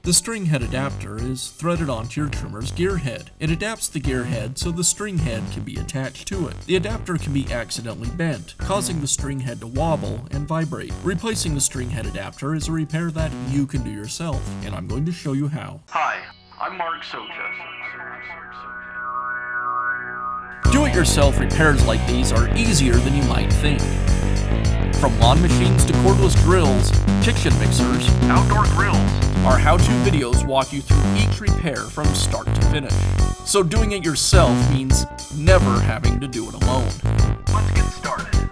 The string head adapter is threaded onto your trimmer's gear head. It adapts the gear head so the string head can be attached to it. The adapter can be accidentally bent, causing the string head to wobble and vibrate. Replacing the string head adapter is a repair that you can do yourself, and I'm going to show you how. Hi, I'm Mark Socha. Do-it-yourself repairs like these are easier than you might think. From lawn machines to cordless drills, kitchen mixers, Outdoor grills. our how-to videos walk you through each repair from start to finish. So doing it yourself means never having to do it alone. Let's get started.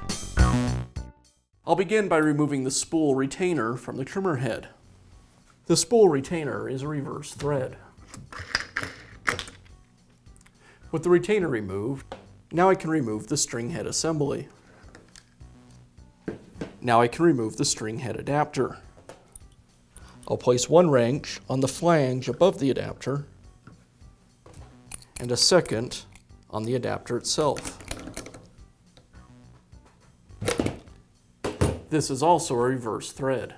I'll begin by removing the spool retainer from the trimmer head. The spool retainer is a reverse thread. With the retainer removed, now I can remove the string head assembly. Now I can remove the string head adapter. I'll place one wrench on the flange above the adapter and a second on the adapter itself. This is also a reverse thread.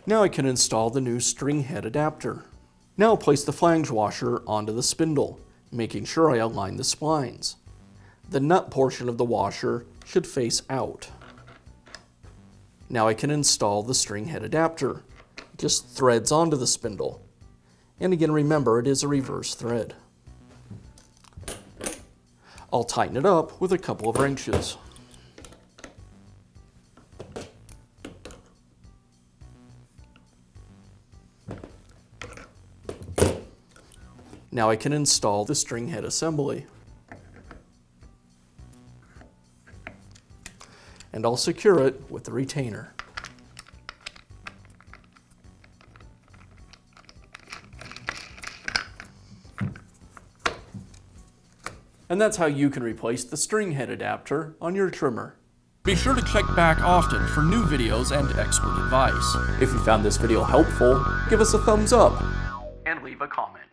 Now I can install the new string head adapter. Now I'll place the flange washer onto the spindle, making sure I align the splines. The nut portion of the washer should face out. Now I can install the string head adapter. It just threads onto the spindle. And again, remember, it is a reverse thread. I'll tighten it up with a couple of wrenches. Now I can install the string head assembly. And I'll secure it with the retainer. And that's how you can replace the string head adapter on your trimmer. Be sure to check back often for new videos and expert advice. If you found this video helpful, give us a thumbs up And leave a comment.